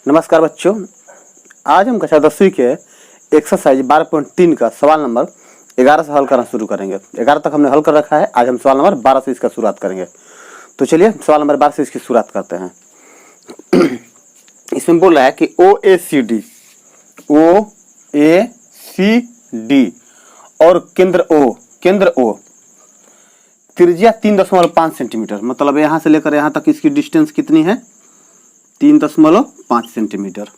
नमस्कार बच्चों, आज हम कक्षा 10वीं के एक्सरसाइज 12.3 का सवाल नंबर 11 से हल करना शुरू करेंगे। 11 तक हमने हल कर रखा है। आज हम सवाल नंबर 12 से इसका शुरुआत करेंगे। तो चलिए सवाल नंबर 12 से इसकी शुरुआत करते हैं। इसमें बोल रहा है कि OACD और केंद्र O त्रिज्या 3.5 सेंटीमीटर, मतलब यहाँ से लेकर यहाँ तक इसकी डिस्टेंस कितनी है? 3.5 सेंटीमीटर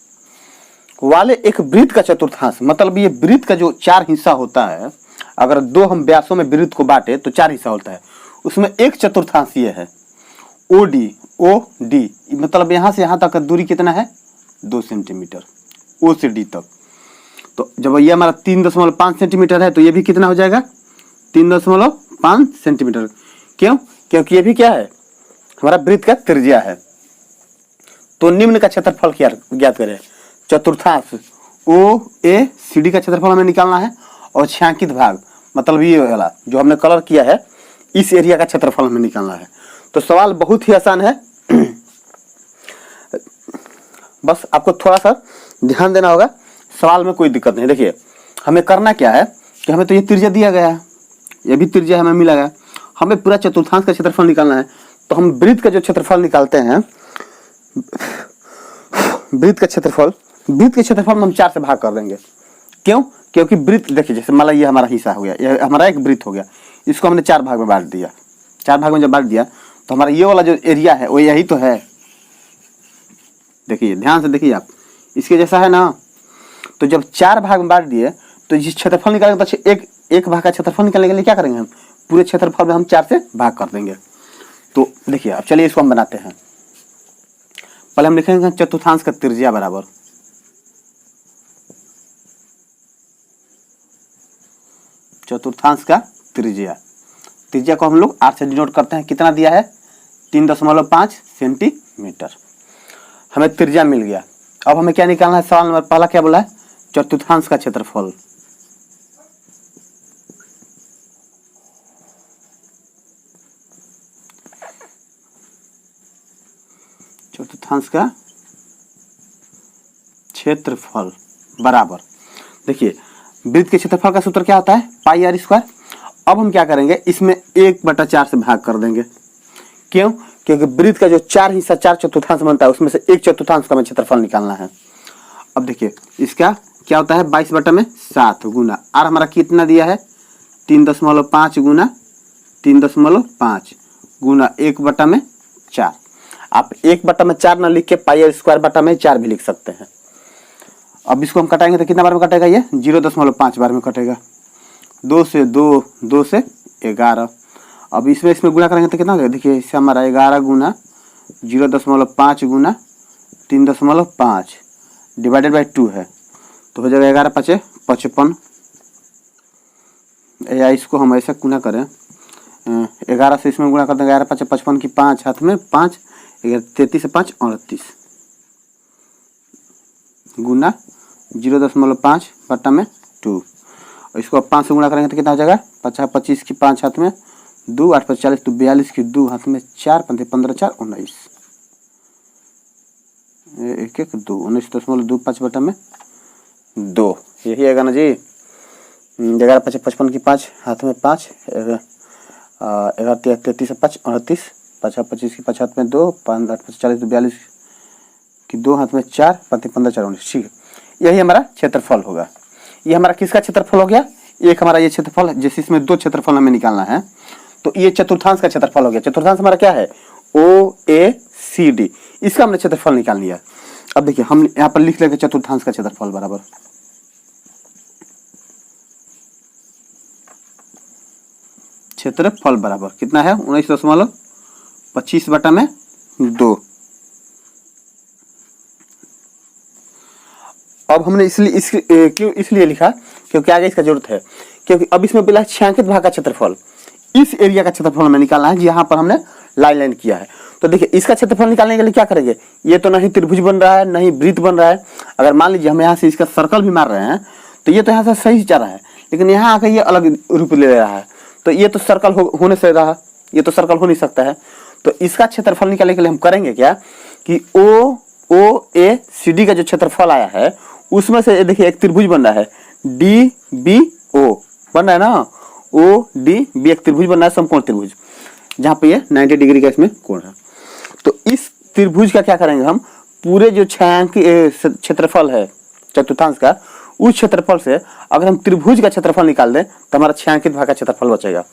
वाले एक वृत्त का चतुर्थांश, मतलब ये वृत्त का जो 4 हिस्सा होता है, अगर दो हम व्यासों में वृत्त को बांटे तो 4 हिस्सा होता है, उसमें एक चतुर्थांश ये है OD, मतलब यहाँ से यहाँ तक का दूरी कितना है? 2 सेंटीमीटर O से D तक। तो जब ये हमारा 3.5 सेंटीमीटर है तो ये भी कितना हो जाएगा? 3.5 सेंटीमीटर। क्यों? क्योंकि ये भी क्या है? हमारा वृत्त का त्रिज्या है। तो निम्न का क्षेत्रफल ज्ञात करें। चतुर्थांश OACD का क्षेत्रफल हमें निकालना है और छायांकित भाग, मतलब ये वाला जो हमने कलर किया है, इस एरिया का क्षेत्रफल हमें निकालना है। तो सवाल बहुत ही आसान है, बस आपको थोड़ा सा ध्यान देना होगा। सवाल में कोई दिक्कत नहीं। देखिए हमें करना क्या है कि हमें तो ये त्रिज्या दिया गया है, ये भी त्रिज्या हमें मिला गया, हमें पूरा चतुर्थांश का क्षेत्रफल निकालना है। तो हम वृत्त का जो क्षेत्रफल निकालते हैं, वृत्त के क्षेत्रफल में हम 4 से भाग कर देंगे। क्यों? क्योंकि वृत्त देखिए, जैसे मान लो ये हमारा हिस्सा हो गया, ये हमारा एक वृत्त हो गया, इसको हमने 4 भाग में बांट दिया। 4 भाग में जब बांट दिया तो हमारा ये वाला जो एरिया है वो यही तो है। देखिए ध्यान से देखिए आप, इसके जैसा है ना। तो जब 4 भाग में बांट दिए तो जिस क्षेत्रफल निकालेंगे तो एक भाग का क्षेत्रफल निकालने के लिए क्या करेंगे? हम पूरे क्षेत्रफल में हम 4 से भाग कर देंगे। तो देखिए अब चलिए इसको हम बनाते हैं। पहले हम लिखेंगे चतुर्थांश का त्रिज्या बराबर चतुर्थांश का त्रिज्या को हम लोग 8 से डिनोट करते हैं। कितना दिया है? 3.5 सेंटीमीटर। हमें त्रिज्या मिल गया। अब हमें क्या निकालना है? सवाल नंबर पहला क्या बोला है? चतुर्थांश का क्षेत्रफल। चतुर्थांश का क्षेत्रफल बराबर, देखिए वृत्त के क्षेत्रफल का सूत्र क्या होता है? पाई आर स्क्वायर। अब हम क्या करेंगे? इसमें 1/4 से भाग कर देंगे। क्यों? क्योंकि वृत्त का जो 4 हिस्सा 4 चतुर्थांश बनता है, उसमें से 1 चतुर्थांश का हमें क्षेत्रफल निकालना है। अब देखिए इसका क्या होता है? 22/7 गुना आर हमारा कितना दिया है? 3.5 गुना 3.5 गुना 1/4। आप 1/4 न लिख के पाई आर स्क्वायर बटा में 4 भी लिख सकते हैं। अब इसको हम कटाएंगे तो कितना बार में कटेगा? ये 0.5 बार में कटेगा। 2 से 11। अब इसमें गुणा करेंगे तो कितना हो जाएगा? देखिए इससे हमारा 11 गुना 0.5 गुना 3.5 डिवाइडेड बाई 2 है, तो हो जाएगा 11×5 = 55। या इसको हम ऐसा गुना करें, 11 से इसमें गुणा कर देंगे, 11×5 = 55 की 5 हाथ में 5, 33 से 5 38 गुना 0.5 बटा में 2। इसको अब 5 से गुणा करेंगे तो कितना हो जाएगा? 25 की 5 हाथ में 2, 8 × 5 = 40, तो 42 की 2 हाथ में 4, 15 4 19, 1 1 2 19.25 बटा में 2। यही आएगा ना जी। 11×5 = 55 की 5 हाथ में 5, 33 से 5 38, 25 की 5 हाथ में 2, 5 8 × 5 = 40, तो 42 की 2 हाथ में 4, 15 4 19। ठीक है, यही हमारा क्षेत्रफल होगा। ये हमारा किसका क्षेत्रफल हो गया? एक हमारा ये क्षेत्रफल, जैसे इसमें 2 क्षेत्रफल हमें निकालना है, तो ये चतुर्थांश का क्षेत्रफल हो गया। चतुर्थांश हमारा क्या है? OACD। इसका हमने क्षेत्रफल निकाल लिया। अब देखिए हम यहाँ पर लिख लेंगे चतुर्थांश का क्षेत्रफल बराबर क्षेत्रफल बराबर कितना है? 19.25 बटा में 2। अब हमने इसलिए लिखा क्योंकि आगे इसका जरूरत है, क्योंकि अब इसमें बोला छायांकित भाग का क्षेत्रफल, इस एरिया का क्षेत्रफल हमें निकालना है जहां पर हमने लाइन किया है। तो देखिए इसका क्षेत्रफल निकालने के लिए क्या करेंगे? ये तो नहीं त्रिभुज बन रहा है, नहीं वृत्त बन रहा है। अगर मान लीजिए हम यहाँ से इसका सर्कल भी मार रहे हैं तो ये तो यहाँ से सही जा रहा है, लेकिन यहाँ आकर ये अलग रूप ले रहा है। तो ये तो सर्कल होने से रहा, ये तो सर्कल हो नहीं सकता है। तो इसका क्षेत्रफल निकालने के लिए हम करेंगे क्या कि ओ ए सी डी का जो क्षेत्रफल आया है उसमें से देखिए एक त्रिभुज बन रहा है डी बी ओ बन रहा है ना, ओ डी बी एक त्रिभुज बन रहा है, समकोण त्रिभुज, जहां पे ये 90 डिग्री का इसमें कोण है। तो इस त्रिभुज का क्या करेंगे हम, पूरे जो छायांकित क्षेत्रफल है चतुर्थांश का, उस क्षेत्रफल से अगर हम त्रिभुज का क्षेत्रफल निकाल दें तो हमारा छायांकित भाग का क्षेत्रफल बचेगा।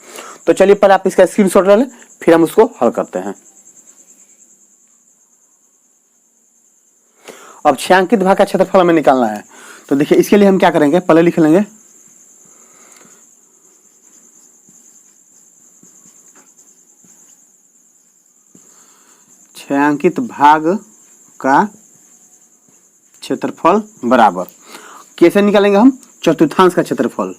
तो चलिए पहले आप इसका स्क्रीनशॉट ले लें, फिर हम उसको हल करते हैं। अब छायांकित भाग का क्षेत्रफल हमें निकालना है, तो देखिए इसके लिए हम क्या करेंगे, पहले लिख लेंगे छायांकित भाग का क्षेत्रफल बराबर, कैसे निकालेंगे हम, चतुर्थांश का क्षेत्रफल,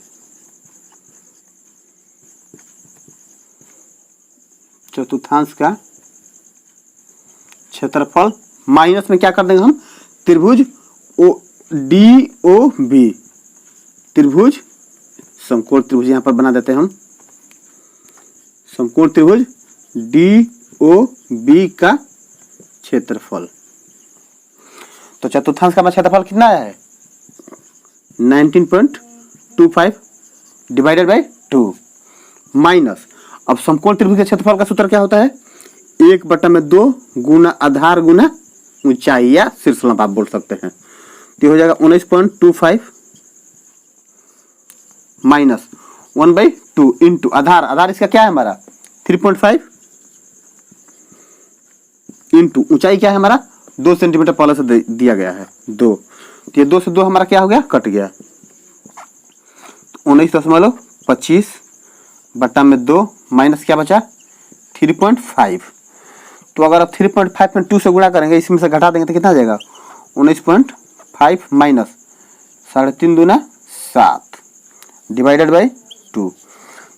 चतुर्थांश का क्षेत्रफल माइनस में क्या कर देंगे हम, त्रिभुज ओ डी ओ बी, त्रिभुज समकोण त्रिभुज यहां पर बना देते हैं हम, समकोण त्रिभुज डी ओ बी का क्षेत्रफल। तो चतुर्थांश का क्षेत्रफल कितना है 19.25 डिवाइडेड बाय 2 माइनस, अब समकोण त्रिभुज के क्षेत्रफल का सूत्र क्या होता है, 1/2 गुना आधार गुना ऊंचाई या शीर्षलंब आप बोल सकते हैं। तो हो जाएगा 19.25 माइनस 1/2 इंटू आधार, आधार इसका क्या है हमारा 3.5 इंटू ऊंचाई क्या है हमारा 2 सेंटीमीटर पहले से दिया गया है 2, तो ये 2 से 2 हमारा क्या हो गया, कट गया, 19.25 बट्टा में 2 माइनस क्या बचा 3.5। तो अगर आप 3.5 में 2 से गुणा करेंगे, इसमें से घटा देंगे तो कितना आ जाएगा 19.5 माइनस 3.5 दूना 7 डिवाइडेड बाई 2।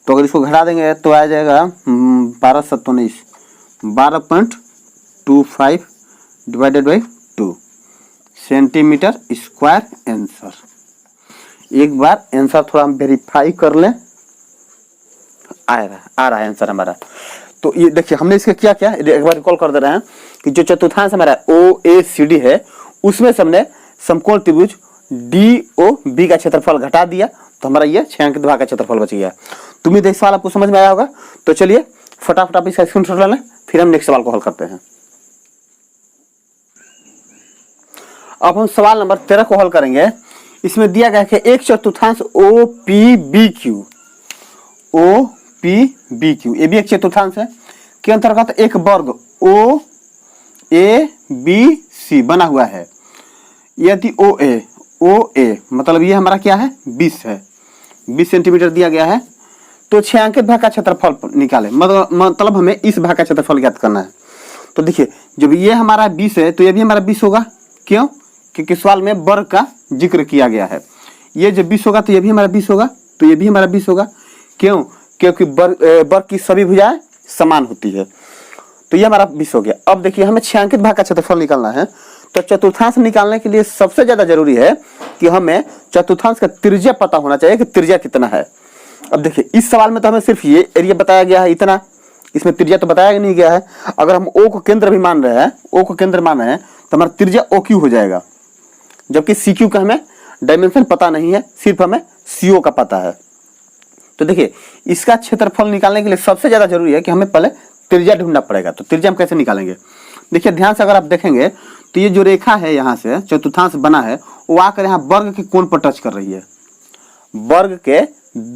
तो अगर इसको घटा देंगे तो आ जाएगा 12 12.25 divided by 2 centimetre square answer. एक बार आंसर थोड़ा हम वेरीफाई कर लें, आ रहा है आंसर हमारा। तो ये देखिए हमने इसके क्या क्या एक बार रिकॉल कर दे रहे हैं कि जो चतुर्थांश हमारा ओ ए सी डी है उसमें से हमने समकोण त्रिभुज डी ओ बी का क्षेत्रफल घटा दिया, तो हमारा ये छायांकित भाग का क्षेत्रफल बच गया। तुम ये सवाल आपको समझ में आया होगा। तो चलिए फटाफट आप इसका स्क्रीनशॉट ले लें, फिर हम नेक्स्ट सवाल को हल करते हैं। अब हम सवाल नंबर 13 को हल करेंगे। इसमें दिया गया है कि एक चतुर्थांश O P B Q, O P B Q ये भी एक चतुर्थांश है, के अंतर्गत एक वर्ग ओ ए बी सी बना हुआ है। यदि ओ ए मतलब ये हमारा क्या है 20 है, 20 सेंटीमीटर दिया गया है, तो छायांकित भाग का क्षेत्रफल निकाले, मतलब हमें इस भाग का क्षेत्रफल ज्ञात करना है। तो देखिए जब ये हमारा 20 है तो ये भी हमारा 20 होगा, क्यों, क्योंकि सवाल में वर्ग का जिक्र किया गया है। ये जब 20 होगा तो ये भी हमारा 20 होगा, तो ये भी हमारा 20 होगा, क्यों, क्योंकि वर्ग की सभी भुजाएं समान होती है। तो ये हमारा 20 हो गया। अब देखिए हमें छायांकित भाग का क्षेत्रफल निकालना है, तो चतुर्थांश निकालने के लिए सबसे ज्यादा जरूरी है कि हमें चतुर्थांश का त्रिज्या पता होना चाहिए कि त्रिज्या कितना है। अब देखिए इस सवाल में तो हमें सिर्फ ये एरिया बताया गया है इतना, इसमें त्रिज्या तो बताया नहीं गया है। अगर हम ओ को केंद्र भी मान रहे हैं, ओ को केंद्र मान रहे हैं, तो हमारा त्रिज्या ओ क्यू हो जाएगा, जबकि सी क्यू का हमें डायमेंशन पता नहीं है, सिर्फ हमें सीओ का पता है। तो देखिए इसका क्षेत्रफल निकालने के लिए सबसे ज्यादा जरूरी है कि हमें पहले त्रिज्या ढूंढना पड़ेगा। तो त्रिज्या हम कैसे निकालेंगे, देखिए ध्यान से अगर आप देखेंगे तो ये जो रेखा है यहाँ से चतुर्थांश बना है वो आकर यहाँ वर्ग के कोण पर टच कर रही है, वर्ग के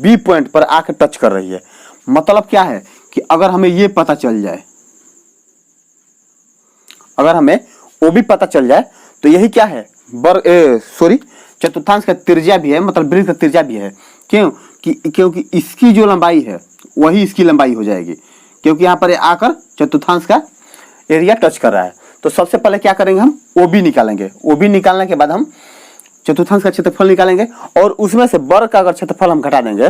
बी पॉइंट पर आकर टच कर रही है। मतलब क्या है कि अगर हमें ये पता चल जाए, अगर हमें वो भी पता चल जाए तो यही क्या है चतुर्थांश का त्रिज्या भी है, मतलब वृत्त का त्रिज्या भी है। क्यों, क्योंकि इसकी जो लंबाई है वही इसकी लंबाई हो जाएगी, क्योंकि यहाँ पर आकर चतुर्थांश का एरिया टच कर रहा है। तो सबसे पहले क्या करेंगे, हम ओबी निकालेंगे। ओबी निकालने के बाद हम चतुर्थांश का क्षेत्रफल निकालेंगे, और उसमें से वर्ग का अगर क्षेत्रफल हम घटा देंगे,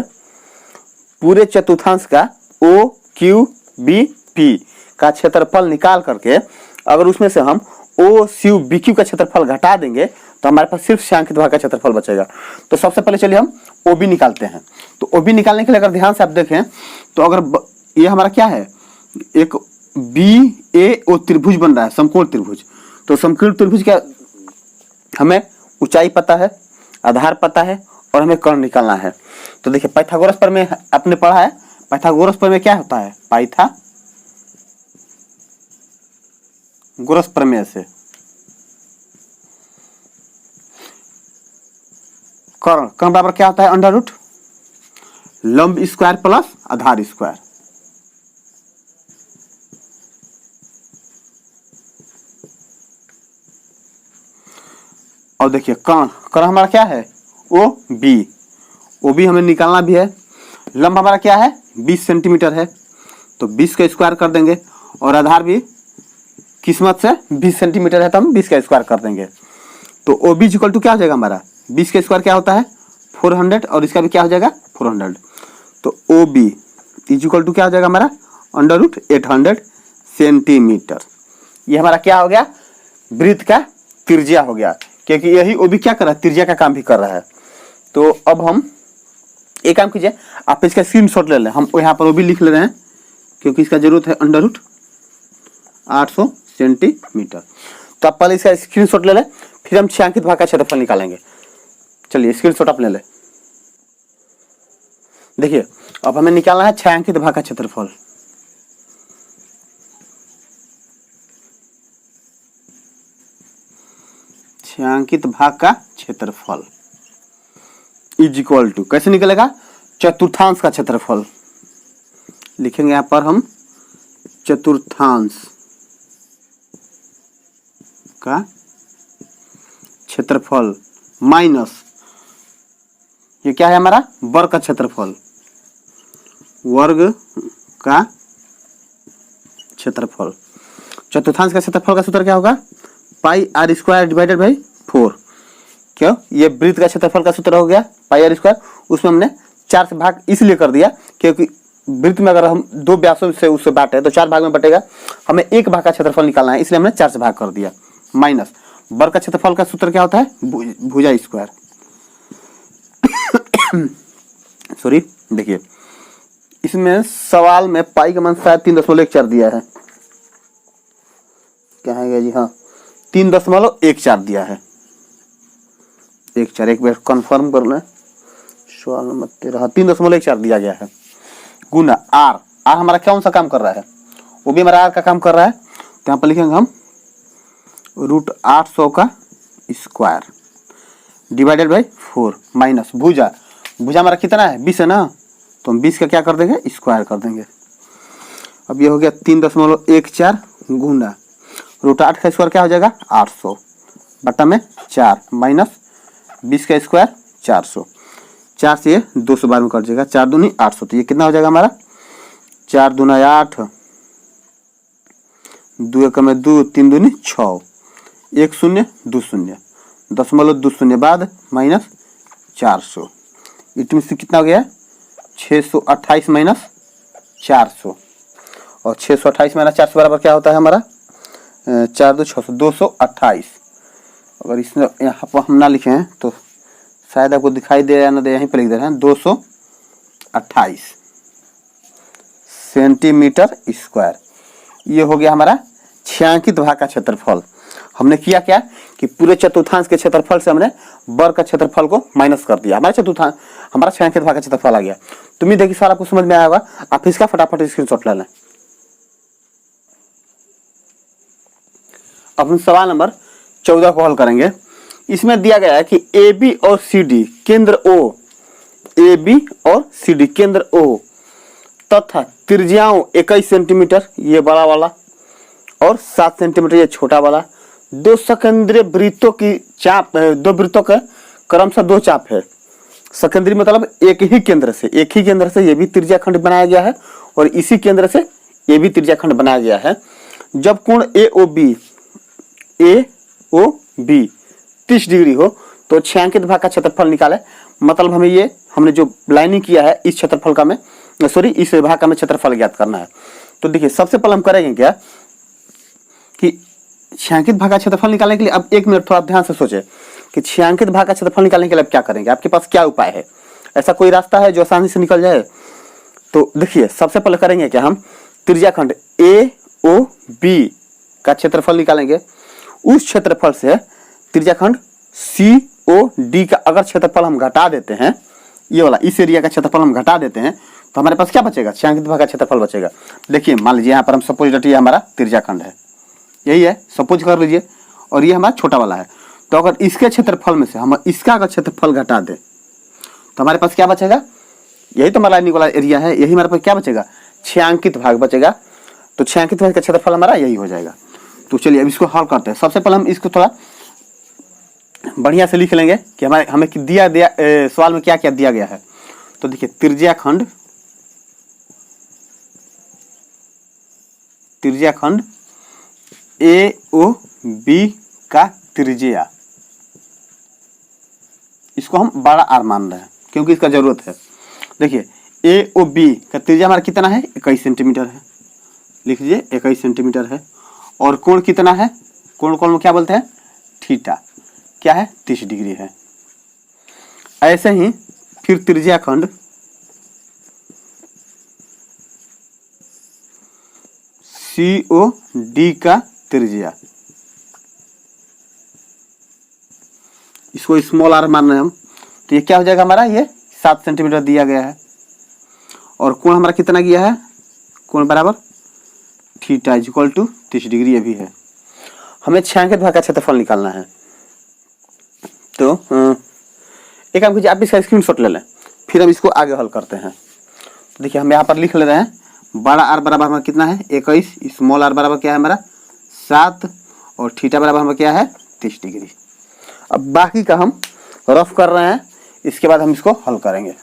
पूरे चतुर्थांश का ओ क्यू बी पी का क्षेत्रफल निकाल करके अगर उसमें से हम ओ सी बी क्यू का क्षेत्रफल घटा देंगे तो हमारे पास सिर्फ छायांकित भाग का क्षेत्रफल बचेगा। तो सबसे पहले चलिए हम ओबी निकालते हैं। तो ओबी निकालने के लिए अगर ध्यान से आप देखें तो अगर ये हमारा क्या है, एक बी ए ओ त्रिभुज बन रहा है, समकोण त्रिभुज, तो समकीर्ण त्रिभुज क्या, हमें ऊंचाई पता है, आधार पता है और हमें कर्ण निकालना है। तो देखिए पाइथागोरस प्रमेय आपने पढ़ा है, पाइथागोरस प्रमेय क्या होता है, पाइथागोरस प्रमेय से कर्ण बराबर क्या होता है, अंडर रूट लंब स्क्वायर प्लस आधार स्क्वायर। और देखिए कर्ण हमारा क्या है, ओ बी हमें निकालना भी है। लंब हमारा क्या है 20 सेंटीमीटर है, तो 20 का स्क्वायर कर देंगे और आधार भी किस्मत से 20 सेंटीमीटर है तो हम 20 का स्क्वायर कर देंगे। तो ओ बी इक्वल टू क्या हो जाएगा हमारा, 20 का स्क्वायर क्या होता है 400 और इसका भी क्या हो जाएगा 400। तो ओ बी इक्वल टू क्या हो जाएगा हमारा अंडर रूट 800 सेंटीमीटर। ये हमारा क्या हो गया, वृत्त का त्रिज्या हो गया, क्योंकि यही ओ बी क्या कर रहा है, त्रिज्या का काम भी कर रहा है। तो अब हम एक काम कीजिए, आप इसका स्क्रीनशॉट ले लें, हम यहाँ पर ओ बी लिख ले रहे हैं क्योंकि इसका जरूरत है अंडर रूट 800 सेंटीमीटर। तो आप पहले इसका स्क्रीनशॉट ले लें, फिर हम छायांकित भाग का क्षेत्रफल निकालेंगे। चलिए स्क्रीनशॉट आप ले लें। देखिए अब हमें निकालना है छायांकित भाग का क्षेत्रफल। छायांकित भाग का क्षेत्रफल इज इक्वल टू कैसे निकलेगा, चतुर्थांश का क्षेत्रफल लिखेंगे यहां पर हम, चतुर्थांश का क्षेत्रफल माइनस ये क्या है हमारा वर्ग का क्षेत्रफल, वर्ग का क्षेत्रफल। चतुर्थांश का क्षेत्रफल का सूत्र क्या होगा, पाई आर स्क्वायर डिवाइडेड बाई 4। क्यों, ये वृत्त का क्षेत्रफल का सूत्र हो गया पाई आर स्क्वायर, उसमें हमने 4 से भाग इसलिए कर दिया क्योंकि वृत्त में अगर हम 2 व्यासों से उससे बांटे तो 4 भाग में बटेगा, हमें 1 भाग का क्षेत्रफल निकालना है इसलिए हमने 4 से भाग कर दिया। माइनस वर्ग का क्षेत्रफल का सूत्र क्या होता है, भुजा स्क्वायर। सॉरी, देखिए इसमें सवाल में पाई का मान शायद 3.14 दिया है, क्या है जी, हाँ 3.14 दिया है। 1 एक बार कंफर्म कर लें, सवाल नंबर 13 3.14 दिया गया है। गुना आर हमारा कौन सा काम कर रहा है, वो भी हमारा आर का काम कर रहा है, तो यहाँ पर लिखेंगे हम रूट 800 का स्क्वायर डिवाइडेड बाई 4 माइनस भुजा हमारा कितना है 20 है ना, तो हम 20 का क्या कर देंगे स्क्वायर कर देंगे। अब ये हो गया 3.14 गुना रूट 8 का स्क्वायर क्या हो जाएगा 800 बटा में 4 माइनस 20 का स्क्वायर 400, 4 से 212 में कट जाएगा, 4 दूनी 800, तो ये कितना हो जाएगा हमारा 4 दूना 8, 2 एकम 2, 3 दूनी 6, 1 0 2 0 0.20 बाद माइनस 400, इट मीन्स कितना हो गया 628 माइनस 400, और 628 माइनस 400 बराबर क्या होता है हमारा 4 2 600 228। अगर इसमें यहाँ पर हम ना लिखे हैं तो शायद आपको दिखाई दे या ना दे, यहीं पर लिख दे रहे हैं 228 सेंटीमीटर स्क्वायर। ये हो गया हमारा छायांकित भाग का क्षेत्रफल। हमने किया क्या कि पूरे चतुर्थांश के क्षेत्रफल से हमने वर्ग का क्षेत्रफल को माइनस कर दिया, हमारा छायांकित भाग का क्षेत्रफल आ गया। तुम ही देखिए सवाल आपको समझ में आया होगा, आप इसका फटाफट स्क्रीनशॉट ले लें। अब हम सवाल नंबर 14 को हल करेंगे। इसमें दिया गया है कि ए बी और सी डी केंद्र ओ, ए बी और सी डी केंद्र ओ तथा त्रिज्याओं 21 सेंटीमीटर ये बड़ा वाला और 7 सेंटीमीटर ये छोटा वाला, 2 सकेंद्रीय वृत्तों की चाप, 2 वृत्तों का क्रमशः 2 चाप है। सकेंद्रीय मतलब एक ही केंद्र से ये भी त्रिज्याखंड बनाया गया है और इसी केंद्र से ये भी त्रिज्याखंड बनाया गया है। जब कोण ए ओ बी 30 डिग्री हो तो छायांकित भाग का क्षेत्रफल निकाले। मतलब हमने जो लाइनिंग किया है इस क्षेत्रफल का इस भाग का हमें क्षेत्रफल ज्ञात करना है। तो देखिए सबसे पहले हम करेंगे क्या कि छायांकित भाग का क्षेत्रफल निकालने के लिए, अब 1 मिनट थोड़ा ध्यान से सोचे कि छायांकित भाग का क्षेत्रफल निकालने के लिए अब क्या करेंगे, आपके पास क्या उपाय है, ऐसा कोई रास्ता है जो आसानी से निकल जाए। तो देखिए सबसे पहले करेंगे क्या, हम त्रिज्याखंड ए ओ बी का क्षेत्रफल निकालेंगे। उस क्षेत्रफल से त्रिज्याखंड COD का अगर क्षेत्रफल हम घटा देते हैं, ये वाला इस एरिया का क्षेत्रफल हम घटा देते हैं, तो हमारे पास क्या बचेगा? छायांकित भाग का क्षेत्रफल बचेगा। देखिए मान लीजिए यहाँ पर हम सपोज रखिए हमारा त्रिज्याखंड है, यही है, सपोज कर लीजिए, और ये हमारा छोटा वाला है। तो अगर इसके क्षेत्रफल में से हम इसका अगर क्षेत्रफल घटा दें तो हमारे पास क्या बचेगा? यही तो हमारा वाला एरिया है, यही हमारे पास क्या बचेगा? छायांकित भाग बचेगा। तो छायांकित भाग का क्षेत्रफल हमारा यही हो जाएगा। तो चलिए अब इसको हल करते हैं। सबसे पहले हम इसको थोड़ा बढ़िया से लिख लेंगे कि हमें सवाल में क्या क्या दिया गया है। तो देखिए त्रिज्याखंड AOB का त्रिज्या, इसको हम बड़ा R मान रहे हैं क्योंकि इसका जरूरत है। देखिए AOB का त्रिज्या हमारा कितना है? 21 सेंटीमीटर है। लिख लीजिए 21 सेंटीमीटर है। और कोण कितना है? कोण में क्या बोलते हैं? थीटा। क्या है? 30 डिग्री है। ऐसे ही फिर त्रिज्याखंड COD का त्रिज्या, इसको स्मॉल r मान रहे हैं हम, तो ये क्या हो जाएगा हमारा? ये 7 सेंटीमीटर दिया गया है। और कोण हमारा कितना गया है? कोण बराबर थीटा इक्वल टू 30 डिग्री, ये भी है। हमें छायांकित भाग का क्षेत्रफल निकालना है। तो एक काम कीजिए, आप इसका स्क्रीनशॉट ले लें, फिर हम इसको आगे हल करते हैं। तो देखिए हम यहाँ पर लिख ले रहे हैं, बड़ा R बराबर हमारा कितना है? 21, स्मॉल r बराबर क्या है हमारा? 7, और थीटा बराबर हमारा क्या है? 30 डिग्री। अब बाकी का हम रफ कर रहे हैं, इसके बाद हम इसको हल करेंगे।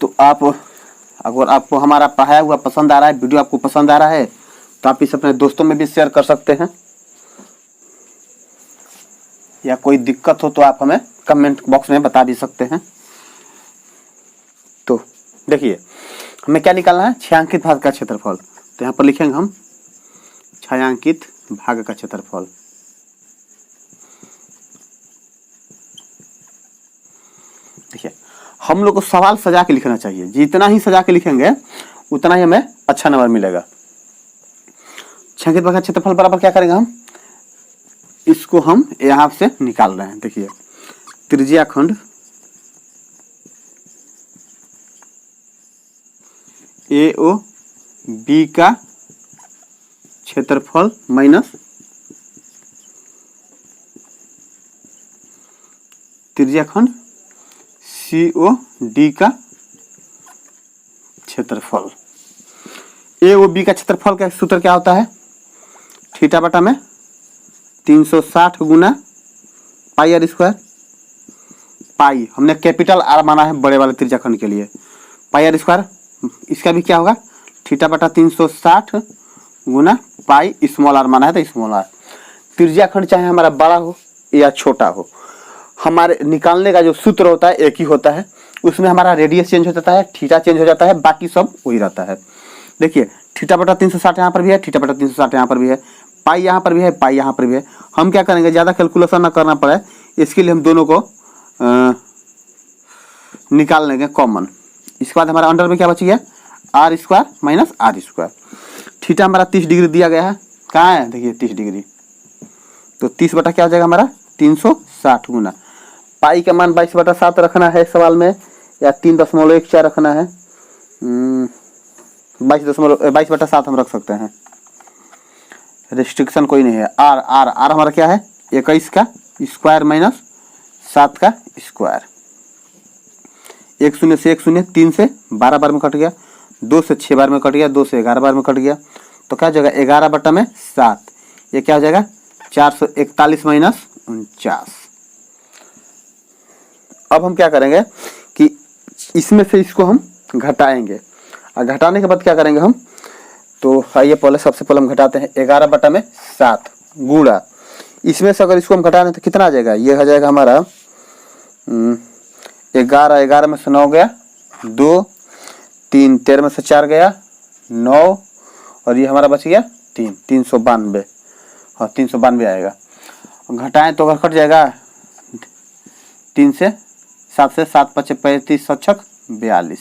तो अगर आपको हमारा पढ़ाया हुआ पसंद आ रहा है, वीडियो आपको पसंद आ रहा है, तो आप इसे अपने दोस्तों में भी शेयर कर सकते हैं, या कोई दिक्कत हो तो आप हमें कमेंट बॉक्स में बता भी सकते हैं। तो देखिए हमें क्या निकालना है? छायांकित भाग का क्षेत्रफल। तो यहाँ पर लिखेंगे हम छायांकित भाग का क्षेत्रफल। देखिए हम लोग को सवाल सजा के लिखना चाहिए, जितना ही सजा के लिखेंगे उतना ही हमें अच्छा नंबर मिलेगा। छायांकित भाग का क्षेत्रफल बराबर क्या करेंगे हम? इसको हम यहां से निकाल रहे हैं। देखिए त्रिज्याखंड AOB का क्षेत्रफल माइनस त्रिज्याखंड COD का क्षेत्रफल। AOB का क्षेत्रफल का सूत्र क्या होता है? थीटा बटा में 360 गुना पाई R स्क्वायर। पाई हमने कैपिटल R माना है बड़े वाले त्रिज्याखंड के लिए, पाई R स्क्वायर। इसका भी क्या होगा? थीटा बटा 360 गुना पाई स्मॉल r माना है तो स्मॉल r। त्रिज्याखंड चाहे हमारा बड़ा हो या छोटा हो, हमारे निकालने का जो सूत्र होता है एक ही होता है। उसमें हमारा रेडियस चेंज हो जाता है, थीटा चेंज हो जाता है, बाकी सब वही रहता है। देखिए थीटा बटा 360 यहाँ पर भी है, थीटा बटा 360 यहाँ पर भी है, पाई यहाँ पर भी है, पाई यहाँ पर भी है। हम क्या करेंगे, ज़्यादा कैलकुलेशन ना करना पड़े, इसके लिए हम दोनों को निकाल लेंगे कॉमन। इसके बाद हमारा अंडर में क्या बच गया? R square minus R square. Theta हमारा 30 डिग्री दिया गया है, कहाँ है? देखिए 30 डिग्री। तो 30 बटा क्या हो जाएगा हमारा? 360 गुना पाई का मान 22/7 रखना है सवाल में, या 3.14 रखना है। 22/7 हम रख सकते हैं, रिस्ट्रिक्शन कोई नहीं है। R हमारा क्या है? 21 का स्क्वायर माइनस 7 का स्क्वायर। 1 शून्य से 1 शून्य, 3 से 12 बार में कट गया, 2 से 6 बार में कट गया, 2 से 11 बार में कट गया। तो क्या हो जाएगा? 11/7। ये क्या हो जाएगा? 441 माइनस 49। अब हम क्या करेंगे कि इसमें से इसको हम घटाएंगे, और घटाने के बाद क्या करेंगे हम? तो आइए पहले सबसे पहले हम घटाते हैं 11/7 गुणा, इसमें से अगर इसको हम घटाने तो कितना आ जाएगा? ये हो जाएगा हमारा 11 में से 9 गया, 2 3 13 में से 4 गया 9, और ये हमारा बच गया 392। हाँ 392 आएगा। घटाएं तो अगर कट जाएगा 3 से 7 से 7 5 35 7 42।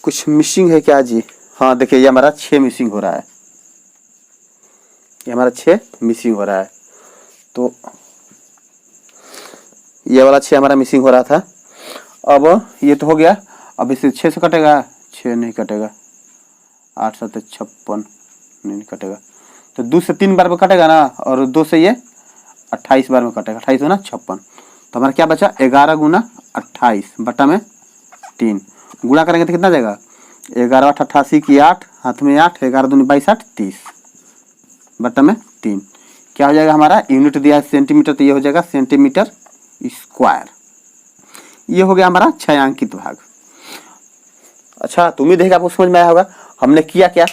कुछ मिसिंग है क्या जी? हाँ देखिए ये हमारा 6 मिसिंग हो रहा है। ये हमारा 6 मिसिंग हो रहा है, तो ये वाला 6 हमारा मिसिंग हो रहा था। अब ये तो हो गया, अब इसे 6 से कटेगा, 6 नहीं कटेगा, 8 7 56 नहीं कटेगा, तो 2 से 3 बार में कटेगा ना, और 2 से ये 28 बार में कटेगा, 28 होना 56, तो हमारा क्या बचा 11 गुना 28 बटा में 3, गुणा करेंगे तो कितना जाएगा 11 8 88 की 8, हाथ में 8, 11 दूनी 22 8 30 बटा में 3, क्या हो जाएगा हमारा यूनिट दिया है सेंटीमीटर, तो ये हो जाएगा सेंटीमीटर स्क्वायर। ये हो गया हमारा 6 अंकित भाग। अच्छा, तो उम्मीद है कि आपको समझ में आया होगा। हमने किया क्या,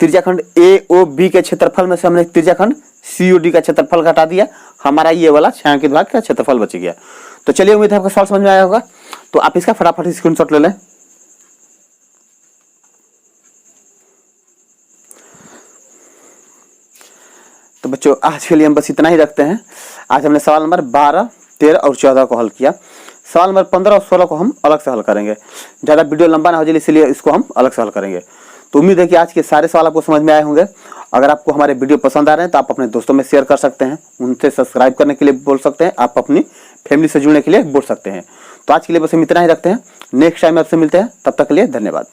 त्रिज्याखंड AOB के क्षेत्रफल में से हमने त्रिज्याखंड COD का क्षेत्रफल घटा दिया, हमारा ये वाला 6 अंकित भाग का क्षेत्रफल बच गया। तो चलिए, उम्मीद है आपको सवाल समझ में आया होगा, तो आप इसका फटाफट स्क्रीनशॉट ले लें। तो बच्चों, आज के लिए हम बस इतना ही रखते हैं। आज हमने सवाल नंबर 12, 13 और 14 को हल किया। सवाल नंबर 15 और 16 को हम अलग से हल करेंगे, ज़्यादा वीडियो लंबा ना हो जाए, इसलिए इसको हम अलग से हल करेंगे। तो उम्मीद है कि आज के सारे सवाल आपको समझ में आए होंगे। अगर आपको हमारे वीडियो पसंद आ रहे हैं तो आप अपने दोस्तों में शेयर कर सकते हैं, उनसे सब्सक्राइब करने के लिए बोल सकते हैं, आप अपनी फैमिली से जुड़ने के लिए बोल सकते हैं। तो आज के लिए बस हम इतना ही रखते हैं, नेक्स्ट टाइम आपसे मिलते हैं, तब तक के लिए धन्यवाद।